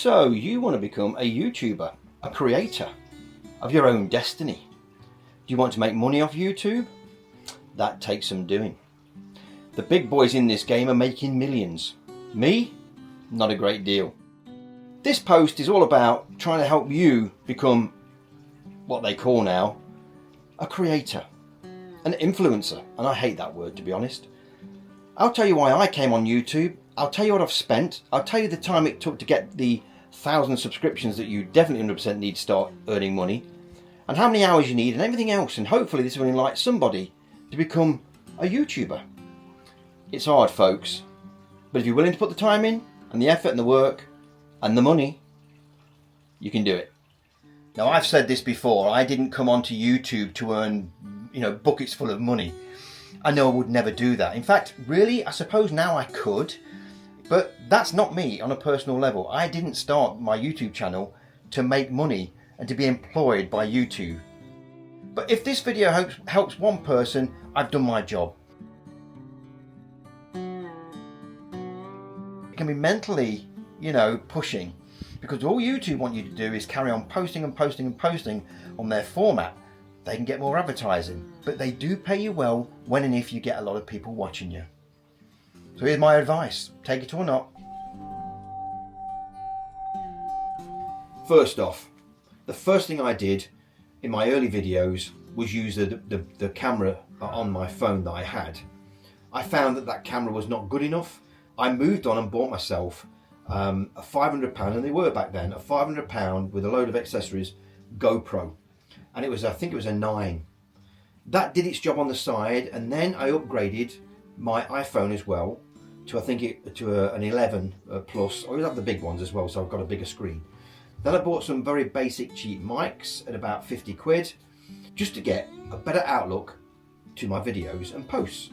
So you want to become a YouTuber, a creator of your own destiny. Do you want to make money off YouTube? That takes some doing. The big boys in this game are making millions. Me? Not a great deal. This post is all about trying to help you become what they call now a creator, an influencer, and I hate that word, to be honest. I'll tell you why I came on YouTube. I'll tell you what I've spent. I'll tell you the time it took to get the 1,000 subscriptions that you definitely 100% need to start earning money, and how many hours you need and everything else, and hopefully this will enlighten somebody to become a YouTuber. It's hard, folks, but if you're willing to put the time in and the effort and the work and the money, you can do it. Now, I've said this before, I didn't come onto YouTube to earn, buckets full of money. I know I would never do that. In fact, really, I suppose now I could, but that's not me on a personal level. I didn't start my YouTube channel to make money and to be employed by YouTube. But if this video helps one person, I've done my job. It can be mentally, pushing, because all YouTube want you to do is carry on posting and posting and posting on their format. They can get more advertising, but they do pay you well when and if you get a lot of people watching you. So here's my advice, take it or not. First off, the first thing I did in my early videos was use the camera on my phone that I had. I found that camera was not good enough. I moved on and bought myself a £500, and they were back then, a £500 with a load of accessories GoPro, and I think it was a 9. That did its job on the side, and then I upgraded my iPhone as well to an 11 plus. I always have the big ones as well, so I've got a bigger screen. Then I bought some very basic cheap mics at about 50 quid, just to get a better outlook to my videos and posts.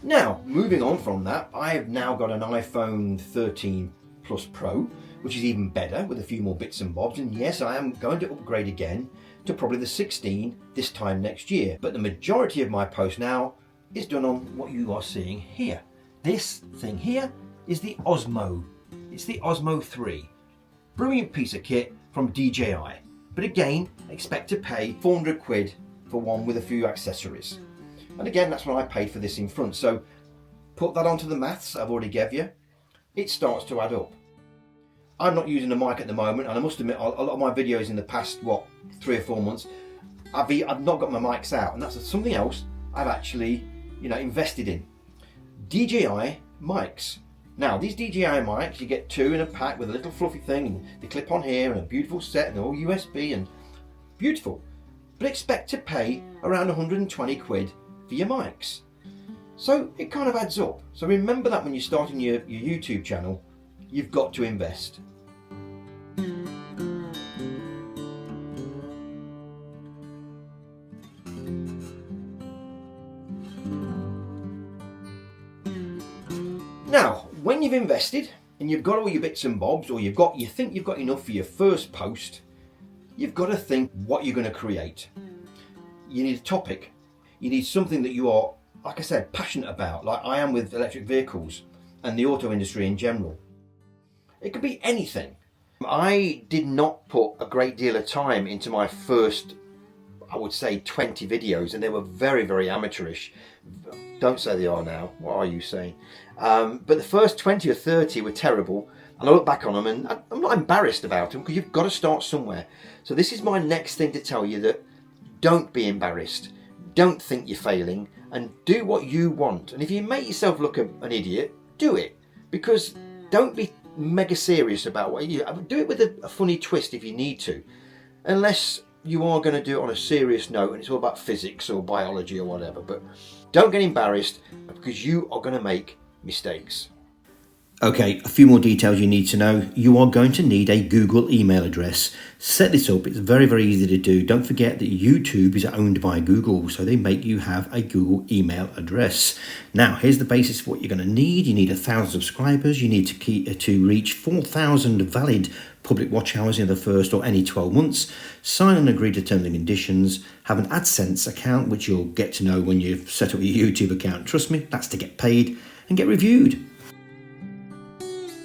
Now, moving on from that, I have now got an iPhone 13 Plus Pro, which is even better with a few more bits and bobs. And yes, I am going to upgrade again to probably the 16 this time next year. But the majority of my post now is done on what you are seeing here. This thing here is the Osmo. It's the Osmo 3. Brilliant piece of kit from DJI. But again, expect to pay 400 quid for one with a few accessories. And again, that's what I paid for this in front. So put that onto the maths I've already gave you. It starts to add up. I'm not using a mic at the moment, and I must admit, a lot of my videos in the past, 3 or 4 months, I've not got my mics out, and that's something else I've actually, invested in. DJI mics. Now, these DJI mics, you get 2 in a pack with a little fluffy thing, and they clip on here, and a beautiful set, and they're all USB, and beautiful. But expect to pay around 120 quid for your mics. So it kind of adds up. So remember that when you're starting your YouTube channel, you've got to invest. Now, when you've invested and you've got all your bits and bobs, or you think you've got enough for your first post, you've got to think what you're going to create. You need a topic. You need something that you are, like I said, passionate about, like I am with electric vehicles and the auto industry in general. It could be anything. I did not put a great deal of time into my first, I would say, 20 videos, and they were very, very amateurish. Don't say they are now. What are you saying? But the first 20 or 30 were terrible, and I look back on them and I'm not embarrassed about them, because you've got to start somewhere. So this is my next thing to tell you, that don't be embarrassed. Don't think you're failing, and do what you want. And if you make yourself look an idiot, do it. Because don't be mega serious about what you do. It with a funny twist if you need to, unless you are going to do it on a serious note and it's all about physics or biology or whatever. But don't get embarrassed, because you are going to make mistakes. Okay, a few more details you need to know. You are going to need a Google email address. Set this up. It's very, very easy to do. Don't forget that YouTube is owned by Google, so they make you have a Google email address. Now, here's the basis of what you're going to need. You need 1,000 subscribers. You need to reach 4,000 valid public watch hours in the first or any 12 months. Sign and agree to terms and conditions. Have an AdSense account, which you'll get to know when you've set up your YouTube account. Trust me, that's to get paid and get reviewed.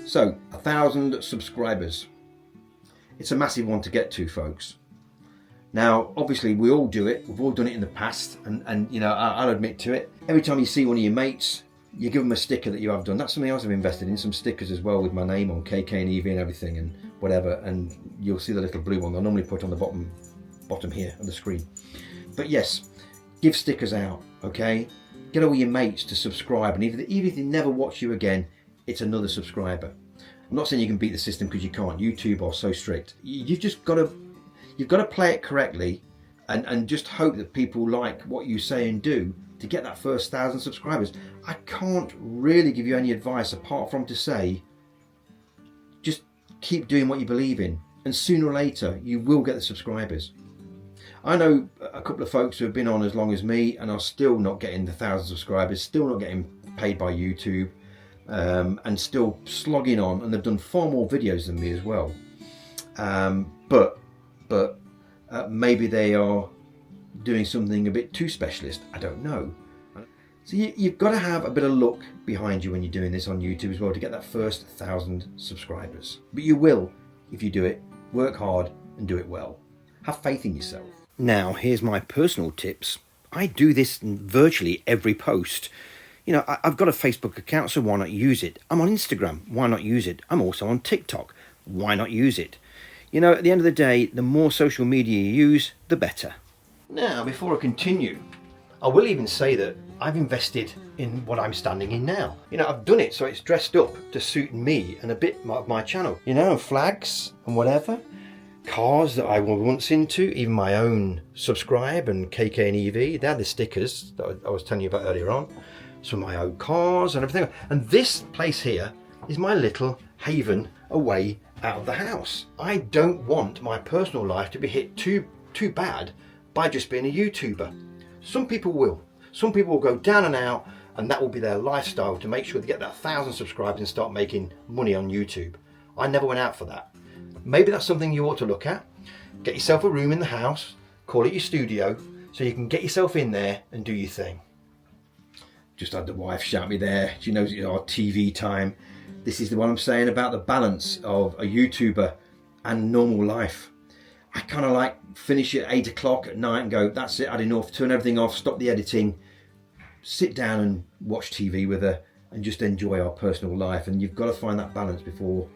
So, 1,000 subscribers. It's a massive one to get to, folks. Now, obviously, we all do it. We've all done it in the past, and you know, I'll admit to it. Every time you see one of your mates, you give them a sticker that you have done. That's something else I've invested in, some stickers as well with my name on, KK and EV and everything and whatever. And you'll see the little blue one I normally put on the bottom here of the screen. But yes, give stickers out, okay? Get all your mates to subscribe, and even if they never watch you again, it's another subscriber. I'm not saying you can beat the system, because you can't. YouTube are so strict. You've just got to play it correctly, and just hope that people like what you say and do to get that first 1,000 subscribers. I can't really give you any advice apart from to say, just keep doing what you believe in, and sooner or later you will get the subscribers. I know a couple of folks who have been on as long as me and are still not getting the 1,000 subscribers, still not getting paid by YouTube, and still slogging on, and they've done far more videos than me as well. But maybe they are doing something a bit too specialist. I don't know. So you've got to have a bit of luck behind you when you're doing this on YouTube as well to get that first 1,000 subscribers. But you will if you do it. Work hard and do it well. Have faith in yourself. Now, here's my personal tips. I do this in virtually every post. You know, I've got a Facebook account, so why not use it? I'm on Instagram, why not use it? I'm also on TikTok, why not use it? You know, at the end of the day, the more social media you use, the better. Now, before I continue, I will even say that I've invested in what I'm standing in now. You know, I've done it so it's dressed up to suit me and a bit of my channel. You know, flags and whatever. Cars that I was once into, even my own Subscribe and KK and EV. They're the stickers that I was telling you about earlier on. Some of my own cars and everything. And this place here is my little haven away out of the house. I don't want my personal life to be hit too bad by just being a YouTuber. Some people will. Some people will go down and out, and that will be their lifestyle to make sure they get that 1,000 subscribers and start making money on YouTube. I never went out for that. Maybe that's something you ought to look at. Get yourself a room in the house, call it your studio, so you can get yourself in there and do your thing. Just had the wife shout me there. She knows it's our TV time. This is the one I'm saying about the balance of a YouTuber and normal life. I kind of like finish at 8 o'clock at night and go, that's it, had enough, turn everything off, stop the editing, sit down and watch TV with her and just enjoy our personal life. And you've got to find that balance before,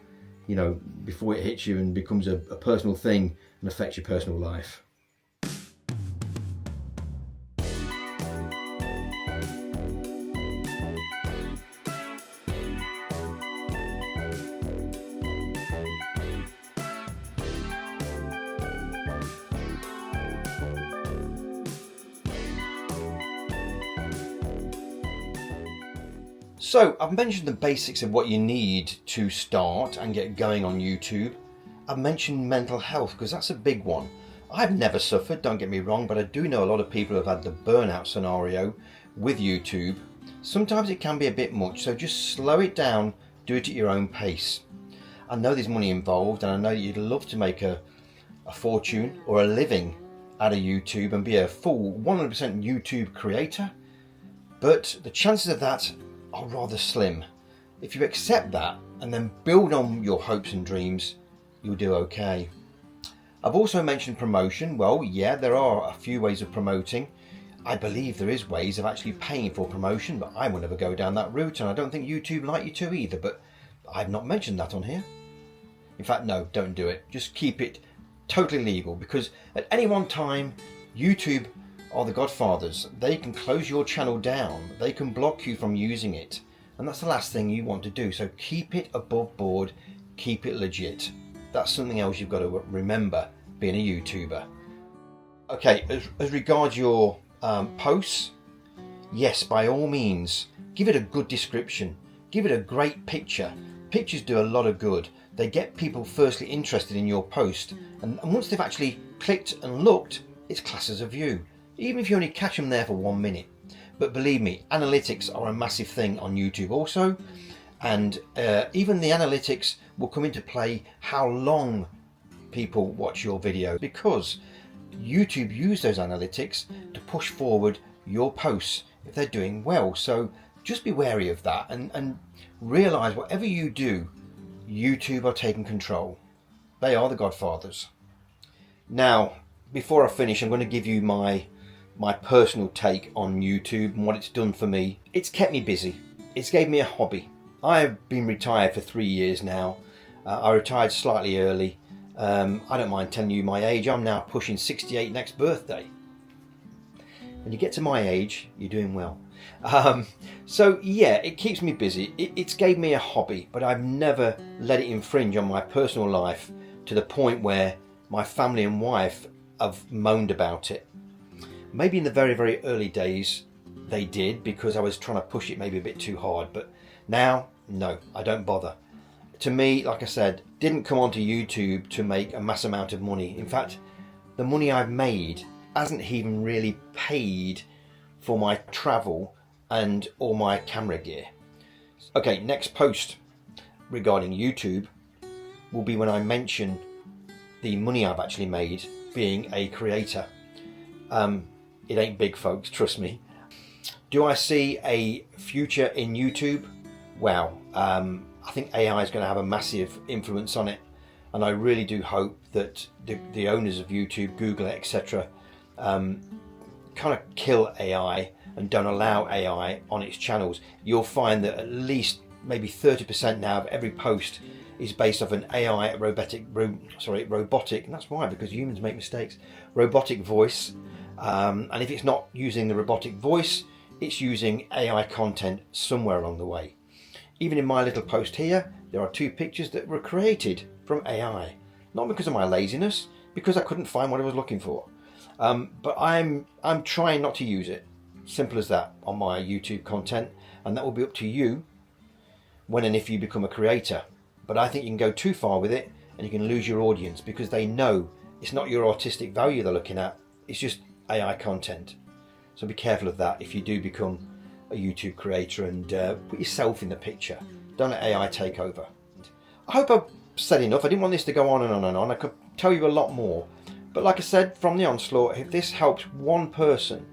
you know, before it hits you and becomes a personal thing and affects your personal life. So I've mentioned the basics of what you need to start and get going on YouTube. I've mentioned mental health because that's a big one. I've never suffered, don't get me wrong, but I do know a lot of people have had the burnout scenario with YouTube. Sometimes it can be a bit much, so just slow it down, do it at your own pace. I know there's money involved, and I know that you'd love to make a fortune or a living out of YouTube and be a full 100% YouTube creator, but the chances of that are rather slim. If you accept that and then build on your hopes and dreams, you'll do okay. I've also mentioned promotion. Well, yeah, there are a few ways of promoting. I believe there is ways of actually paying for promotion, but I will never go down that route, and I don't think YouTube like you to either, but I've not mentioned that on here. In fact, no, don't do it. Just keep it totally legal, because at any one time, YouTube are the godfathers. They can close your channel down. They can block you from using it. And that's the last thing you want to do. So keep it above board. Keep it legit. That's something else you've got to remember being a YouTuber. Okay, as regards your posts, yes, by all means, give it a good description. Give it a great picture. Pictures do a lot of good. They get people firstly interested in your post. And once they've actually clicked and looked, it's classed as a view. Even if you only catch them there for 1 minute. But believe me, analytics are a massive thing on YouTube also, and even the analytics will come into play how long people watch your video, because YouTube use those analytics to push forward your posts if they're doing well. So just be wary of that, and realise whatever you do, YouTube are taking control. They are the godfathers. Now, before I finish, I'm going to give you my personal take on YouTube and what it's done for me. It's kept me busy. It's gave me a hobby. I've been retired for 3 years now. I retired slightly early. I don't mind telling you my age. I'm now pushing 68 next birthday. When you get to my age, you're doing well. So yeah, it keeps me busy. It's gave me a hobby, but I've never let it infringe on my personal life to the point where my family and wife have moaned about it. Maybe in the very, very early days they did, because I was trying to push it maybe a bit too hard, but now, no, I don't bother. To me, like I said, didn't come onto YouTube to make a mass amount of money. In fact, the money I've made hasn't even really paid for my travel and all my camera gear. Okay, next post regarding YouTube will be when I mention the money I've actually made being a creator. It ain't big, folks, trust me. Do I see a future in YouTube? Wow, I think AI is going to have a massive influence on it, and I really do hope that the owners of YouTube, Google, etc., kind of kill AI and don't allow AI on its channels. You'll find that at least maybe 30% now of every post is based off an AI robotic, and that's why, because humans make mistakes, robotic voice. And if it's not using the robotic voice, it's using AI content somewhere along the way. Even in my little post here, there are 2 pictures that were created from AI. Not because of my laziness, because I couldn't find what I was looking for. But I'm trying not to use it. Simple as that, on my YouTube content, and that will be up to you when and if you become a creator. But I think you can go too far with it and you can lose your audience, because they know it's not your artistic value they're looking at, it's just AI content. So be careful of that if you do become a YouTube creator, and put yourself in the picture. Don't let AI take over. I hope I've said enough. I didn't want this to go on and on and on. I could tell you a lot more. But like I said, from the onslaught, if this helps one person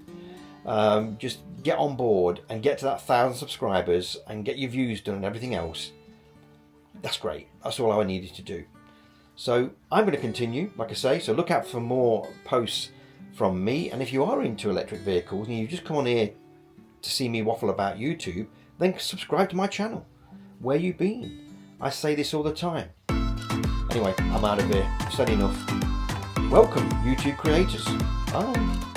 just get on board and get to that 1,000 subscribers and get your views done and everything else, that's great. That's all I needed to do. So I'm going to continue, like I say, so look out for more posts from me. And if you are into electric vehicles and you just come on here to see me waffle about YouTube, then subscribe to my channel. Where you been? I say this all the time. Anyway, I'm out of here. I've said enough. Welcome, YouTube creators. Bye.